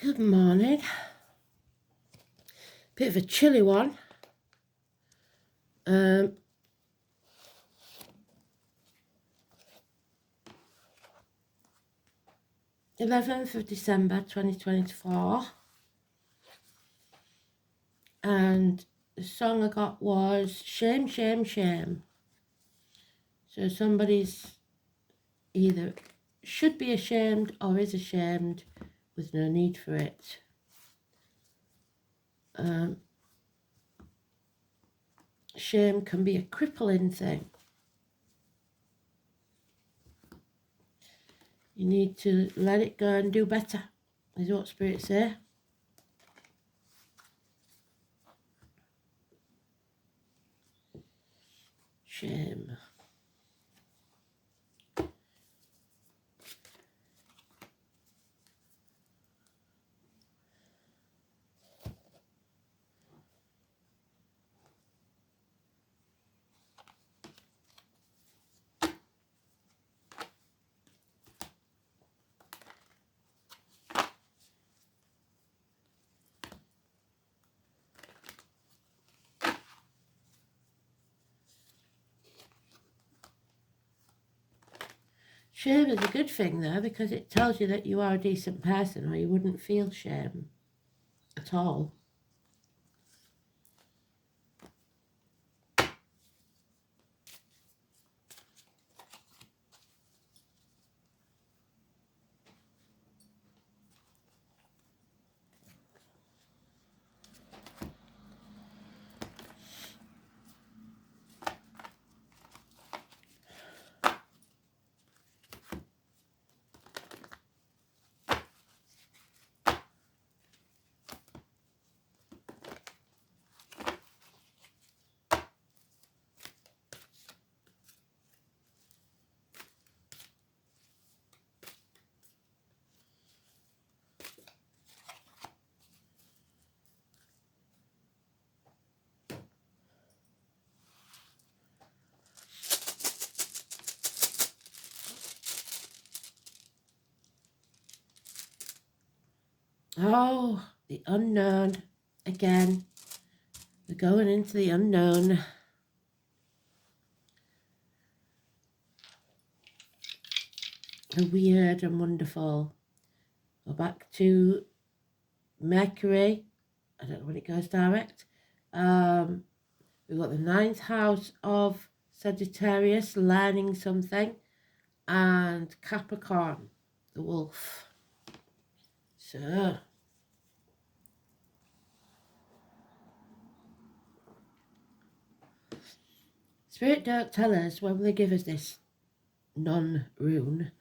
Good morning. Bit of a chilly one. 11th of December 2024. And the song I got was Shame, Shame, Shame. So somebody's either should be ashamed or is ashamed with no need for it. Shame can be a crippling thing. You need to let it go and do better, is what spirits say. Shame. Shame is a good thing though, because it tells you that you are a decent person, or you wouldn't feel shame at all. Oh, the unknown again. We're going into the unknown. The weird and wonderful. Go back to Mercury. I don't know when it goes direct. We've got the 9th house of Sagittarius, learning something, and Capricorn, the wolf. So, Spirit don't tell us when they give us this non-rune.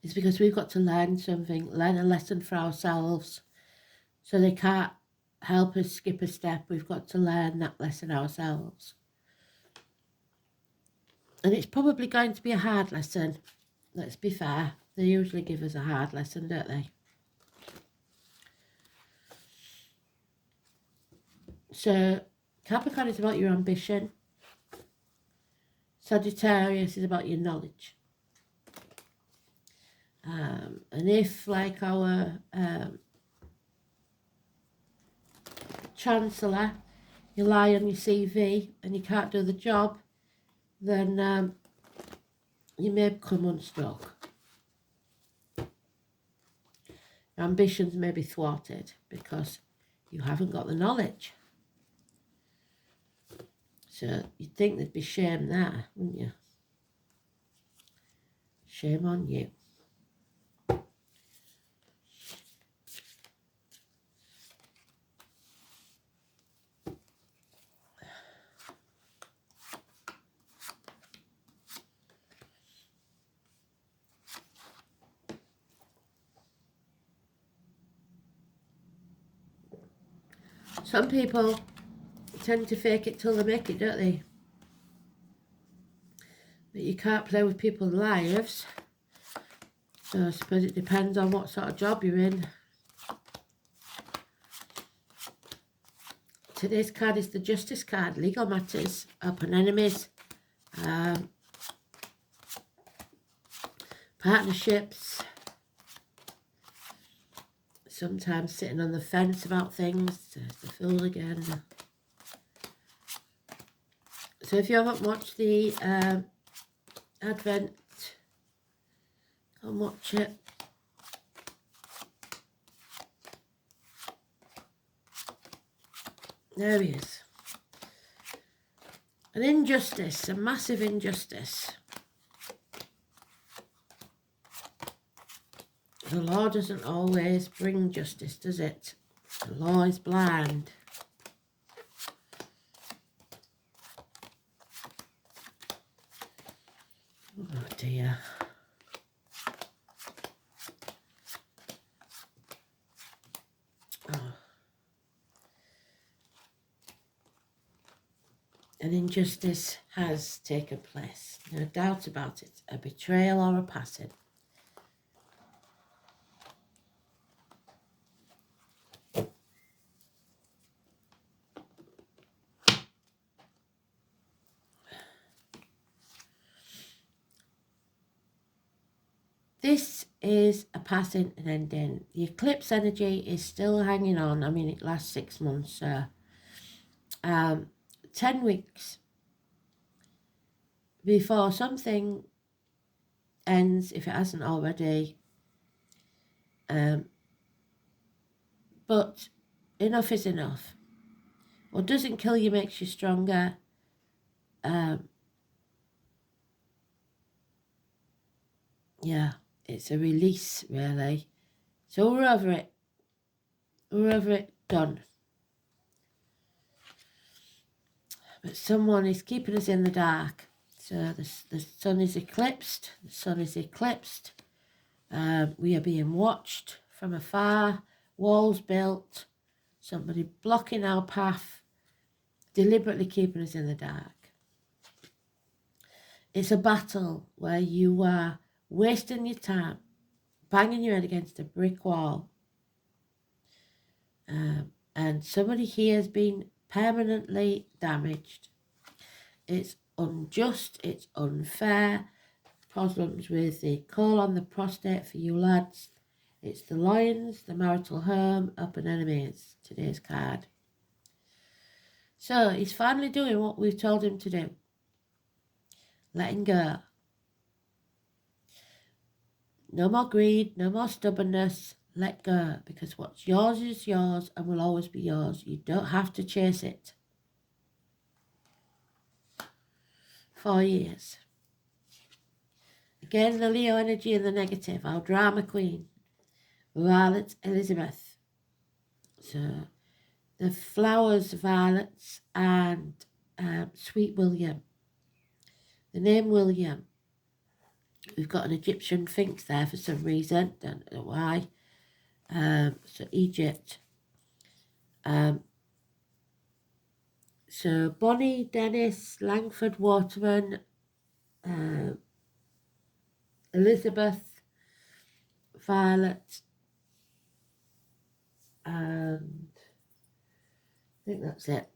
It's because we've got to learn something, learn a lesson for ourselves. So they can't help us skip a step. We've got to learn that lesson ourselves. And it's probably going to be a hard lesson. Let's be fair. They usually give us a hard lesson, don't they? So Capricorn is about your ambition. Sagittarius is about your knowledge. And if, like our Chancellor, you lie on your CV and you can't do the job, then you may become unstuck. Your ambitions may be thwarted because you haven't got the knowledge. So you'd think there'd be shame there, wouldn't you? Shame on you. Some people tend to fake it till they make it, don't they? But you can't play with people's lives. So I suppose it depends on what sort of job you're in. Today's card is the Justice card, legal matters, open enemies, partnerships, sometimes sitting on the fence about things. There's the Fool again. So if you haven't watched the Advent, come watch it. There he is. An injustice, a massive injustice. The law doesn't always bring justice, does it? The law is blind. Oh dear. Oh. An injustice has taken place. No doubt about it. A betrayal or a passing. This is a passing and ending. The eclipse energy is still hanging on. I mean, it lasts 6 months. 10 weeks before something ends, if it hasn't already. But enough is enough. What doesn't kill you makes you stronger. Yeah, it's a release, really. So we're over it. We're over it, done. But someone is keeping us in the dark. So the sun is eclipsed. The sun is eclipsed. We are being watched from afar. Walls built. Somebody blocking our path. Deliberately keeping us in the dark. It's a battle where you are wasting your time, banging your head against a brick wall. And somebody here has been permanently damaged. It's unjust, it's unfair. Problems with the call on the prostate for you lads. It's the Lions, the marital home, up and enemies, today's card. So he's finally doing what we've told him to do. Letting go. No more greed, no more stubbornness. Let go, because what's yours is yours and will always be yours. You don't have to chase it. 4 years. Again, the Leo energy and the negative. Our drama queen, Violet Elizabeth. So the flowers, violets, and Sweet William. The name William. We've got an Egyptian sphinx there for some reason. Don't know why. So Egypt. So Bonnie, Dennis, Langford, Waterman, Elizabeth, Violet, and I think that's it.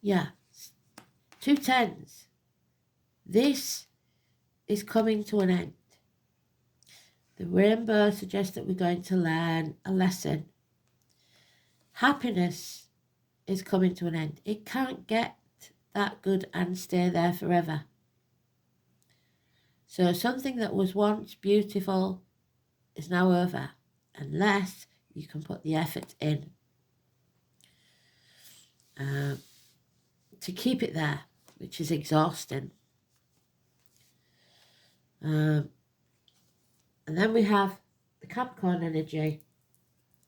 Yeah, 2 10s. This is coming to an end. The rainbow suggests that we're going to learn a lesson. Happiness is coming to an end. It can't get that good and stay there forever. So something that was once beautiful is now over, unless you can put the effort in to keep it there, which is exhausting. And then we have the Capricorn energy,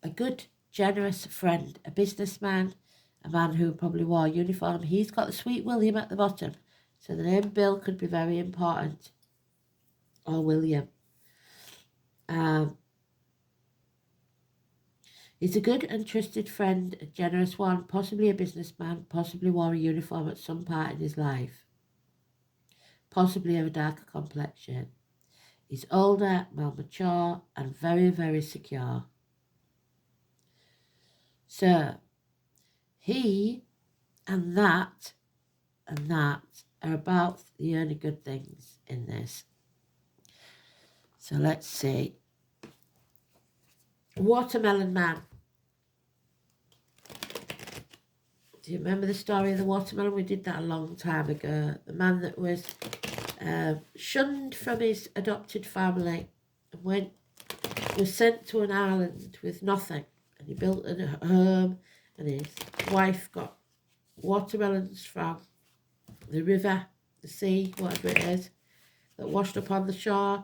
a good, generous friend, a businessman, a man who probably wore a uniform. He's got the Sweet William at the bottom, so the name Bill could be very important, or William. He's a good and trusted friend, a generous one, possibly a businessman, possibly wore a uniform at some part in his life, possibly of a darker complexion. He's older, more mature, and very, very secure. So, he and that are about the only good things in this. So let's see. Watermelon Man. Do you remember the story of the watermelon? We did that a long time ago. The man that was shunned from his adopted family and was sent to an island with nothing. And he built a home, and his wife got watermelons from the river, the sea, whatever it is, that washed up on the shore.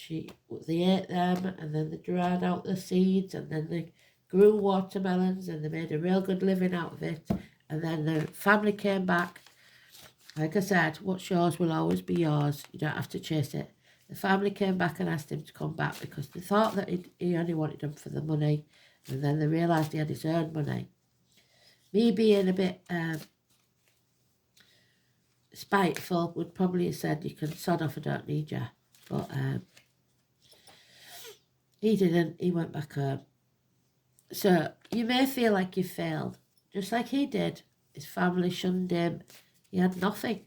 They ate them, and then they dried out the seeds, and then they grew watermelons, and they made a real good living out of it. And then the family came back. Like I said, what's yours will always be yours. You don't have to chase it. The family came back and asked him to come back because they thought that he only wanted them for the money, and then they realised he had his own money. Me being a bit spiteful would probably have said, you can sod off, I don't need you. But he didn't. He went back home. So you may feel like you failed, just like he did. His family shunned him. He had nothing.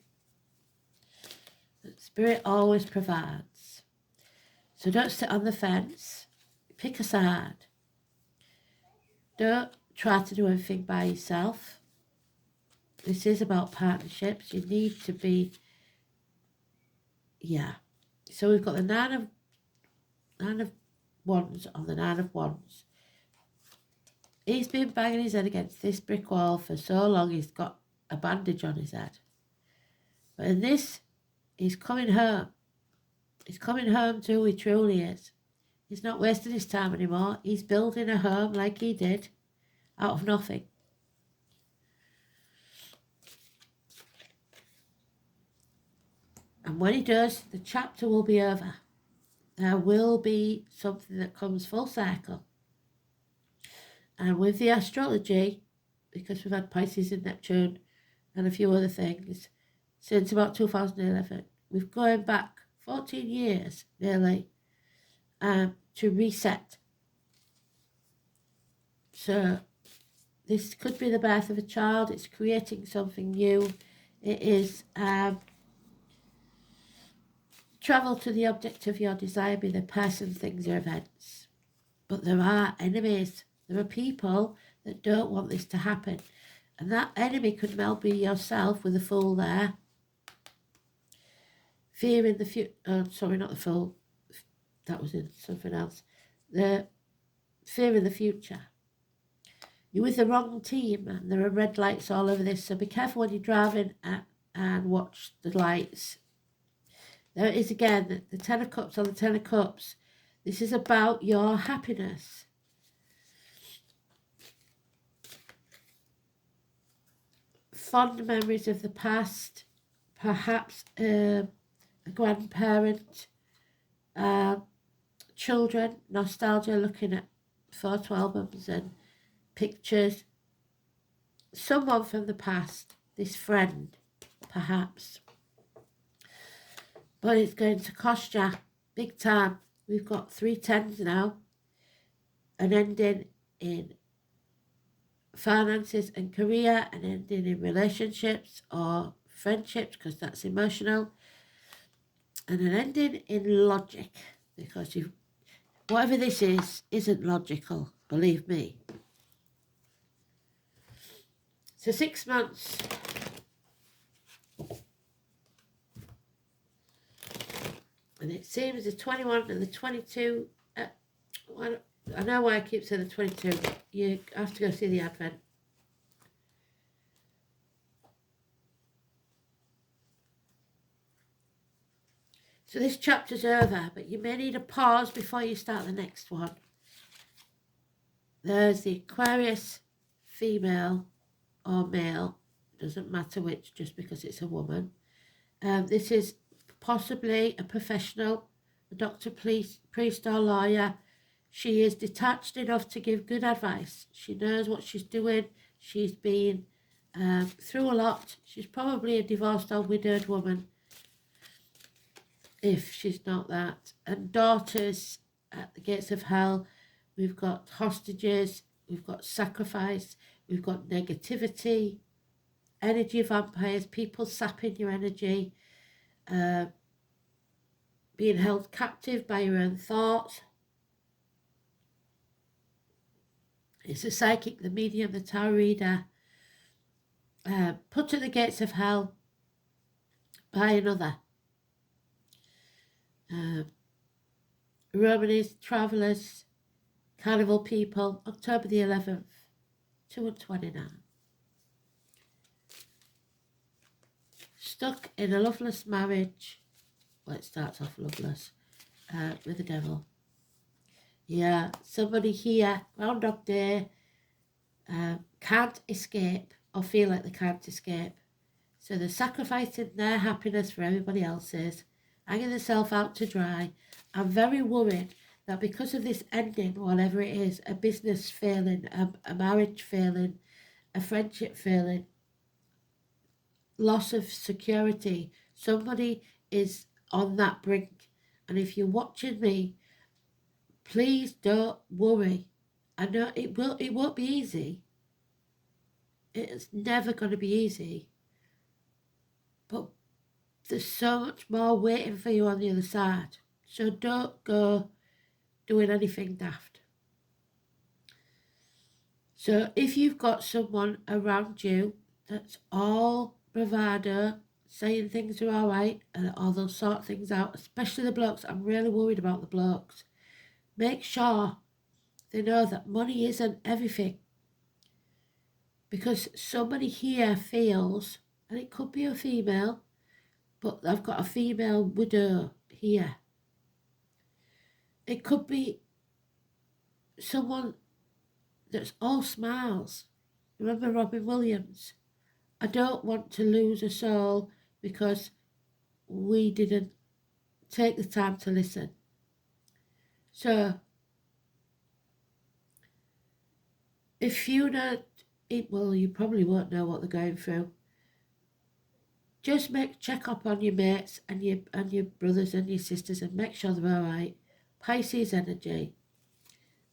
But Spirit always provides. So don't sit on the fence. Pick a side. Don't try to do everything by yourself. This is about partnerships. You need to be, yeah. So we've got the nine of wands on the 9 of wands. He's been banging his head against this brick wall for so long he's got a bandage on his head. But in this, he's coming home. He's coming home to who he truly is. He's not wasting his time anymore. He's building a home like he did out of nothing. And when he does, the chapter will be over. There will be something that comes full circle. And with the astrology, because we've had Pisces and Neptune and a few other things since about 2011, we've gone back 14 years nearly to reset. So this could be the birth of a child. It's creating something new. It is travel to the object of your desire, be the person, things, or events. But there are enemies. There are people that don't want this to happen. And that enemy could well be yourself with the Fool there. Fear in the future. Oh, sorry, not the Fool. That was in something else. The fear in the future. You're with the wrong team, and there are red lights all over this. So be careful when you're driving and watch the lights. There it is again, the 10 of Cups on the 10 of Cups. This is about your happiness. Fond memories of the past, perhaps a grandparent, children, nostalgia, looking at photo albums and pictures. Someone from the past, this friend, perhaps. But it's going to cost you big time. We've got 3 10s now. An ending in finances and career, an ending in relationships or friendships, because that's emotional, and an ending in logic, because whatever this is isn't logical, believe me. So 6 months. And it seems the 21 and the 22, I know why I keep saying the 22, you have to go see the Advent. So this chapter's over, but you may need a pause before you start the next one. There's the Aquarius female or male, doesn't matter which, just because it's a woman. This is possibly a professional, a doctor, priest or lawyer. She is detached enough to give good advice. She knows what she's doing. She's been through a lot. She's probably a divorced or widowed woman, if she's not that. And daughters at the gates of hell. We've got hostages. We've got sacrifice. We've got negativity, energy vampires, people sapping your energy, being held captive by your own thoughts. It's the psychic, the medium, the tarot reader, put at the gates of hell by another. Romanies, travellers, carnival people, October the 11th, 229. Stuck in a loveless marriage. Well, it starts off loveless, with the devil. Yeah, somebody here, Groundhog Day, can't escape or feel like they can't escape. So they're sacrificing their happiness for everybody else's, hanging themselves out to dry. I'm very worried that because of this ending, whatever it is, a business failing, a marriage failing, a friendship failing, loss of security, somebody is on that brink. And if you're watching me, please don't worry. I know it won't be easy. It's never going to be easy. But there's so much more waiting for you on the other side. So don't go doing anything daft. So if you've got someone around you that's all bravado, saying things are all right, or they'll sort things out, especially the blokes, I'm really worried about the blokes. Make sure they know that money isn't everything. Because somebody here feels, and it could be a female, but I've got a female widow here. It could be someone that's all smiles. Remember Robin Williams? I don't want to lose a soul because we didn't take the time to listen. So, if you don't, well, you probably won't know what they're going through. Just check up on your mates and your brothers and your sisters and make sure they're all right. Pisces energy,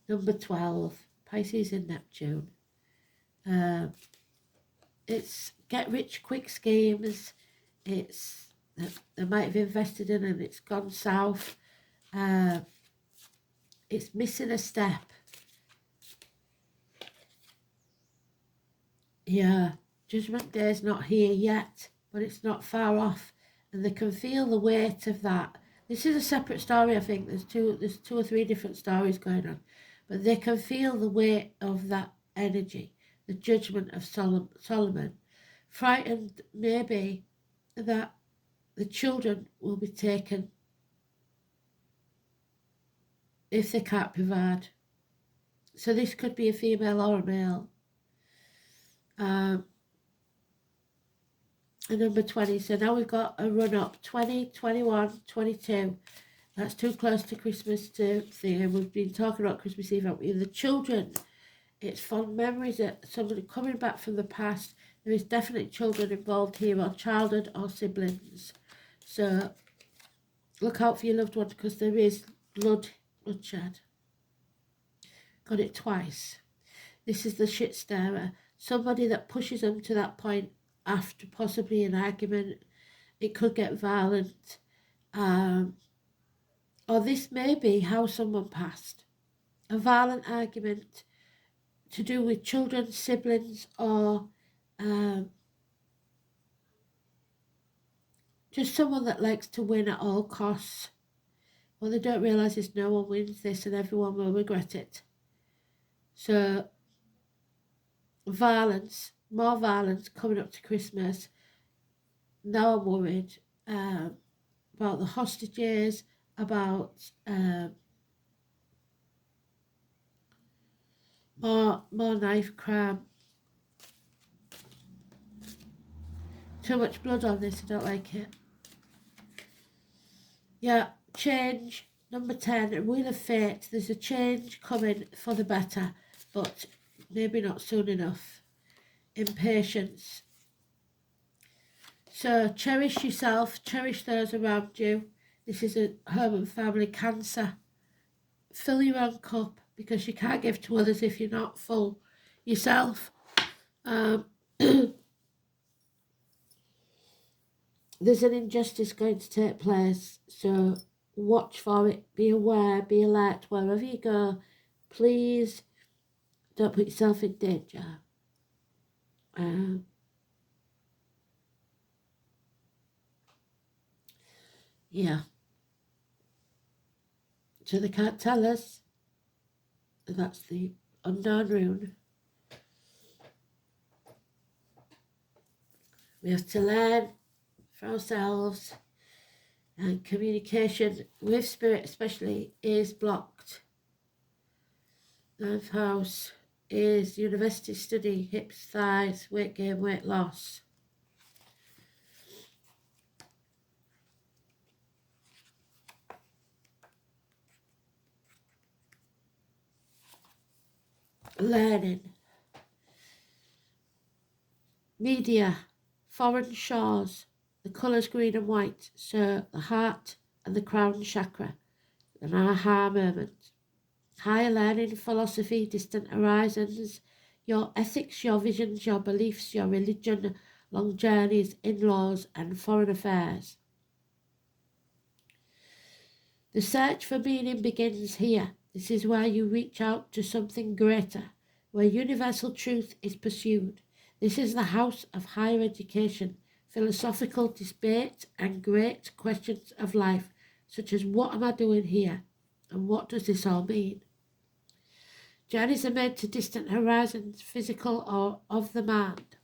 number 12, Pisces in Neptune. It's get rich quick schemes. It's they might have invested in and it's gone south. It's missing a step. Yeah, Judgment Day's not here yet, but it's not far off, and they can feel the weight of that. This is a separate story, I think. There's two or three different stories going on, but they can feel the weight of that energy, the judgment of Solomon. Frightened maybe that the children will be taken if they can't provide. So this could be a female or a male. And number 20, so now we've got a run up, 20, 21, 22. That's too close to Christmas to thing, and we've been talking about Christmas Eve, haven't we? The children, it's fond memories that somebody coming back from the past. There is definitely children involved here, or childhood or siblings. So look out for your loved ones because there is bloodshed. Got it twice. This is the shit stirrer. Somebody that pushes them to that point after possibly an argument. It could get violent. Or this may be how someone passed. A violent argument to do with children, siblings, or just someone that likes to win at all costs. What they don't realise is no one wins this and everyone will regret it. So, violence, more violence coming up to Christmas. Now I'm worried about the hostages, about more knife crime. Too much blood on this, I don't like it. Yeah, change, number 10, Wheel of Fate. There's a change coming for the better, but maybe not soon enough. Impatience. So cherish yourself, cherish those around you. This is a home and family. Cancer. Fill your own cup because you can't give to others if you're not full yourself. There's an injustice going to take place, so watch for it, be aware, be alert wherever you go. Please Don't put yourself in danger. Yeah. So they can't tell us. That's the unknown rune. We have to learn for ourselves, and communication with spirit especially is blocked. Ninth house is university study, hips, thighs, weight gain, weight loss. Learning. Media, foreign shores, the colours green and white, so the heart and the crown chakra, an aha moment. Higher learning, philosophy, distant horizons, your ethics, your visions, your beliefs, your religion, long journeys, in-laws and foreign affairs. The search for meaning begins here. This is where you reach out to something greater, where universal truth is pursued. This is the house of higher education, philosophical debate and great questions of life, such as what am I doing here and what does this all mean? Journeys are made to distant horizons, physical or of the mind.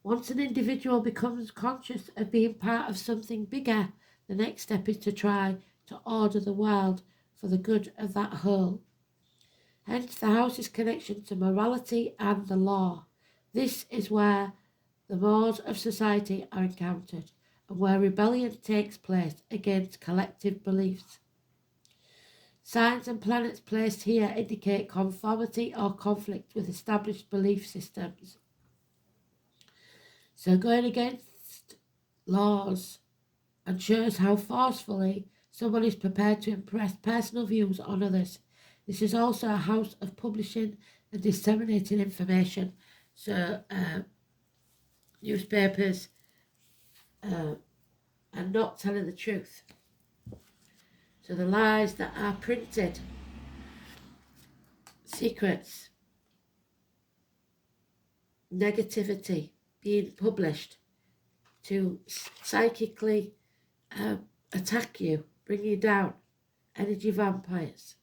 Once an individual becomes conscious of being part of something bigger, the next step is to try to order the world for the good of that whole. Hence the house's connection to morality and the law. This is where the mores of society are encountered and where rebellion takes place against collective beliefs. Signs and planets placed here indicate conformity or conflict with established belief systems. So going against laws and shows how forcefully someone is prepared to impress personal views on others. This is also a house of publishing and disseminating information. So newspapers are not telling the truth. So the lies that are printed, secrets, negativity being published to psychically attack you, bring you down, energy vampires.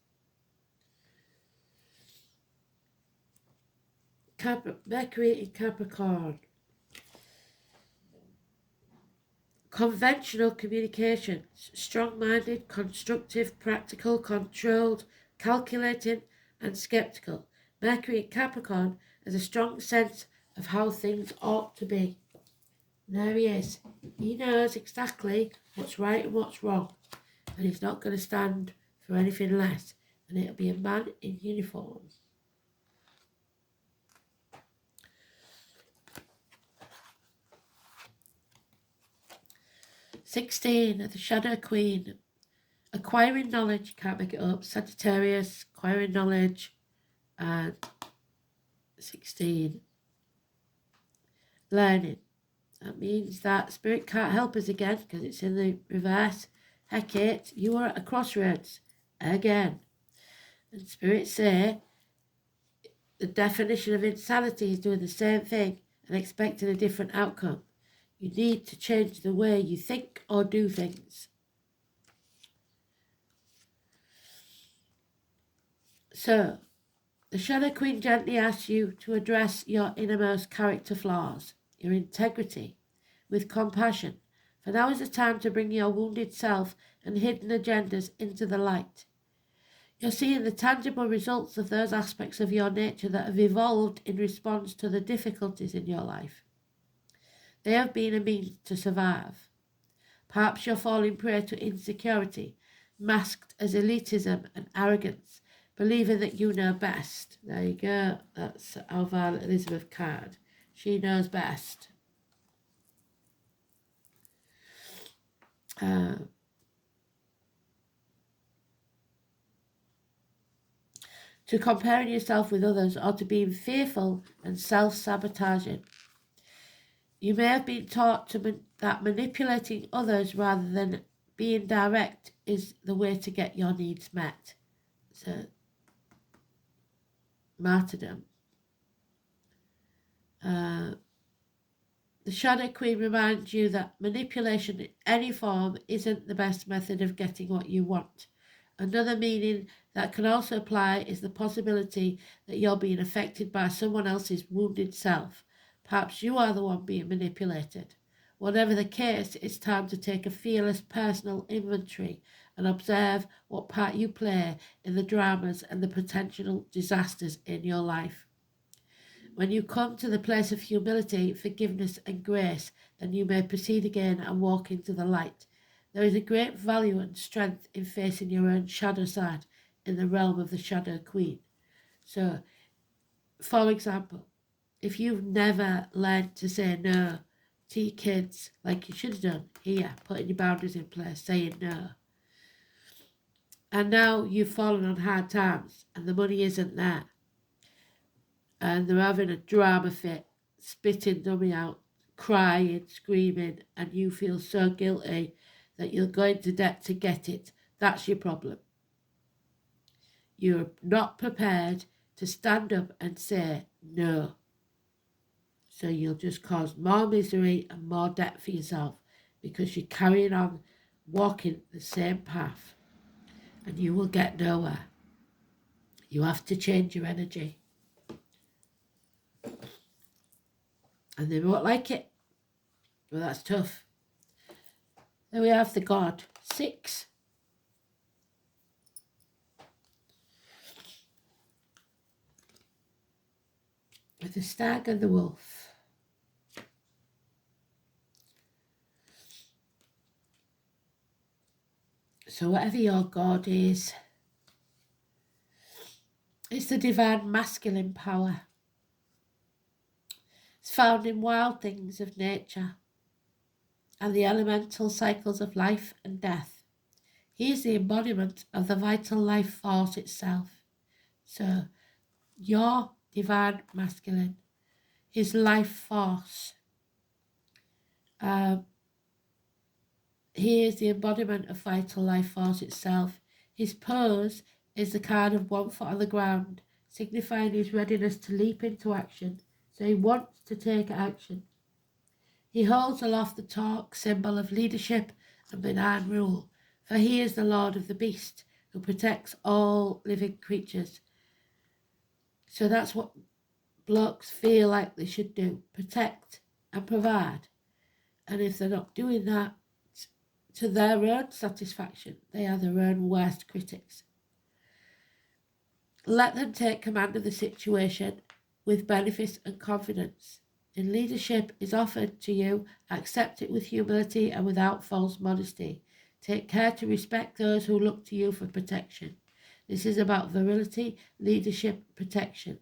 Mercury in Capricorn. Conventional communications, strong-minded, constructive, practical, controlled, calculating and sceptical. Mercury in Capricorn has a strong sense of how things ought to be. There he is. He knows exactly what's right and what's wrong, and he's not going to stand for anything less, and it'll be a man in uniform. The Shadow Queen. Acquiring knowledge, can't make it up. Sagittarius, acquiring knowledge, and 16. Learning. That means that Spirit can't help us again because it's in the reverse. Hecate, you are at a crossroads again. And Spirit say the definition of insanity is doing the same thing and expecting a different outcome. You need to change the way you think or do things. So, the Shadow Queen gently asks you to address your innermost character flaws, your integrity, with compassion. For now is the time to bring your wounded self and hidden agendas into the light. You're seeing the tangible results of those aspects of your nature that have evolved in response to the difficulties in your life. They have been a means to survive. Perhaps you're falling prey to insecurity, masked as elitism and arrogance, believing that you know best. There you go. That's our Violet Elizabeth card. She knows best. To comparing yourself with others or to being fearful and self-sabotaging. You may have been taught that manipulating others rather than being direct is the way to get your needs met. So martyrdom. The Shadow Queen reminds you that manipulation in any form isn't the best method of getting what you want. Another meaning that can also apply is the possibility that you're being affected by someone else's wounded self. Perhaps you are the one being manipulated. Whatever the case, it's time to take a fearless personal inventory and observe what part you play in the dramas and the potential disasters in your life. When you come to the place of humility, forgiveness, and grace, then you may proceed again and walk into the light. There is a great value and strength in facing your own shadow side in the realm of the Shadow Queen. So, for example, if you've never learned to say no to your kids like you should have done, here, putting your boundaries in place, saying no, and now you've fallen on hard times and the money isn't there, and they're having a drama fit, spitting dummy out, crying, screaming, and you feel so guilty that you'll go into debt to get it, that's your problem. You're not prepared to stand up and say no. So you'll just cause more misery and more debt for yourself because you're carrying on walking the same path and you will get nowhere. You have to change your energy. And they won't like it. Well, that's tough. Then we have the God. 6. With the stag and the wolf. So whatever your God is, it's the divine masculine power. It's found in wild things of nature and the elemental cycles of life and death. He is the embodiment of the vital life force itself. So your divine masculine, his life force, he is the embodiment of vital life force itself. His pose is the kind of one foot on the ground, signifying his readiness to leap into action. So he wants to take action. He holds aloft the torque, symbol of leadership and benign rule, for he is the Lord of the Beast, who protects all living creatures. So that's what blokes feel like they should do, protect and provide. And if they're not doing that to their own satisfaction, they are their own worst critics. Let them take command of the situation with benefit and confidence. In leadership is offered to you, accept it with humility and without false modesty. Take care to respect those who look to you for protection. This is about virility, leadership, protection.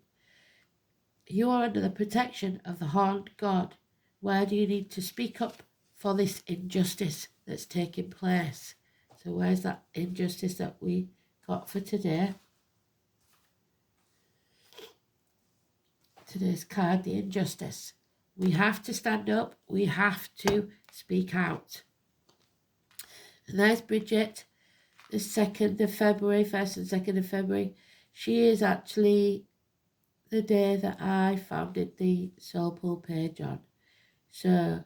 You are under the protection of the horned God. Where do you need to speak up for this injustice that's taking place? So where's that injustice that we got for today? Today's card, the injustice. We have to stand up. We have to speak out. And there's Bridget, the 2nd of February, 1st and 2nd of February. She is actually the day that I founded the Soul Pool page on. So,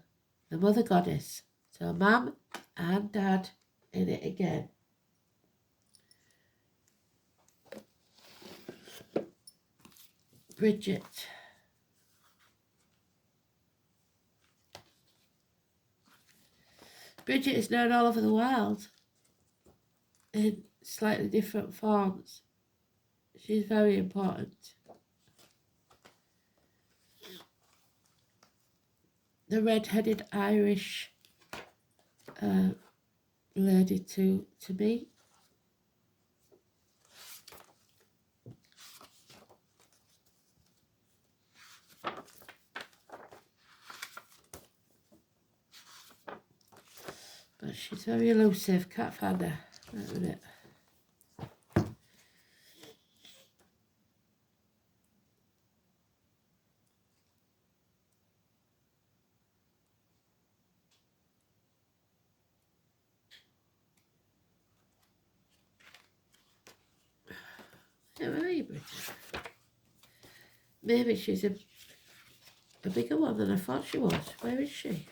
the Mother Goddess. So, Mum and Dad in it again. Bridget. Bridget is known all over the world in slightly different forms. She's very important. The red-headed Irish lady to me. But she's very elusive, can't find her. Wait a minute. Where are you, Bridget? Maybe she's a bigger one than I thought she was. Where is she?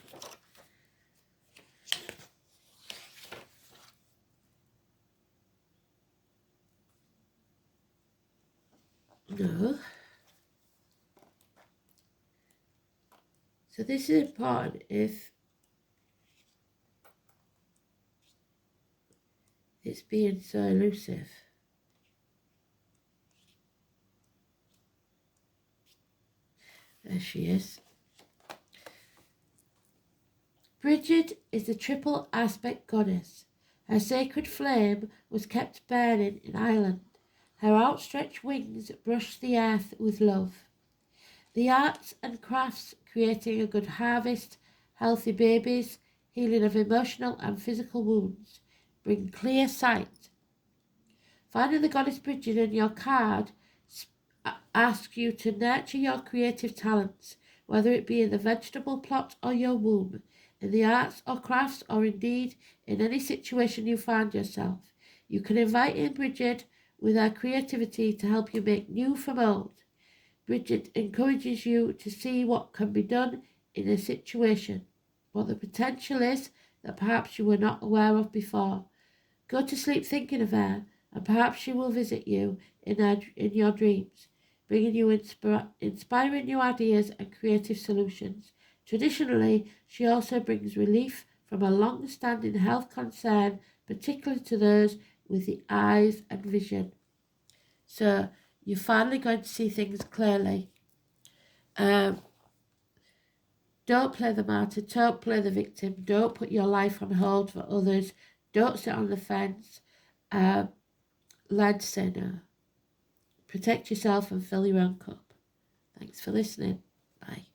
No. So this is important if it's being so elusive. There she is. Bridget is the triple aspect goddess. Her sacred flame was kept burning in Ireland. Her outstretched wings brushed the earth with love. The arts and crafts creating a good harvest, healthy babies, healing of emotional and physical wounds, bring clear sight. Finding the goddess Bridget in your card asks you to nurture your creative talents, whether it be in the vegetable plot or your womb, in the arts or crafts, or indeed in any situation you find yourself. You can invite in Bridget with her creativity to help you make new from old. Bridget encourages you to see what can be done in a situation, what the potential is that perhaps you were not aware of before. Go to sleep thinking of her, and perhaps she will visit you in your dreams, bringing you inspiring new ideas and creative solutions. Traditionally, she also brings relief from a long-standing health concern, particularly to those with the eyes and vision. So you're finally going to see things clearly. Don't play the martyr, don't play the victim, don't put your life on hold for others, don't sit on the fence. Learn to say no. Protect yourself and fill your own cup. Thanks for listening. Bye.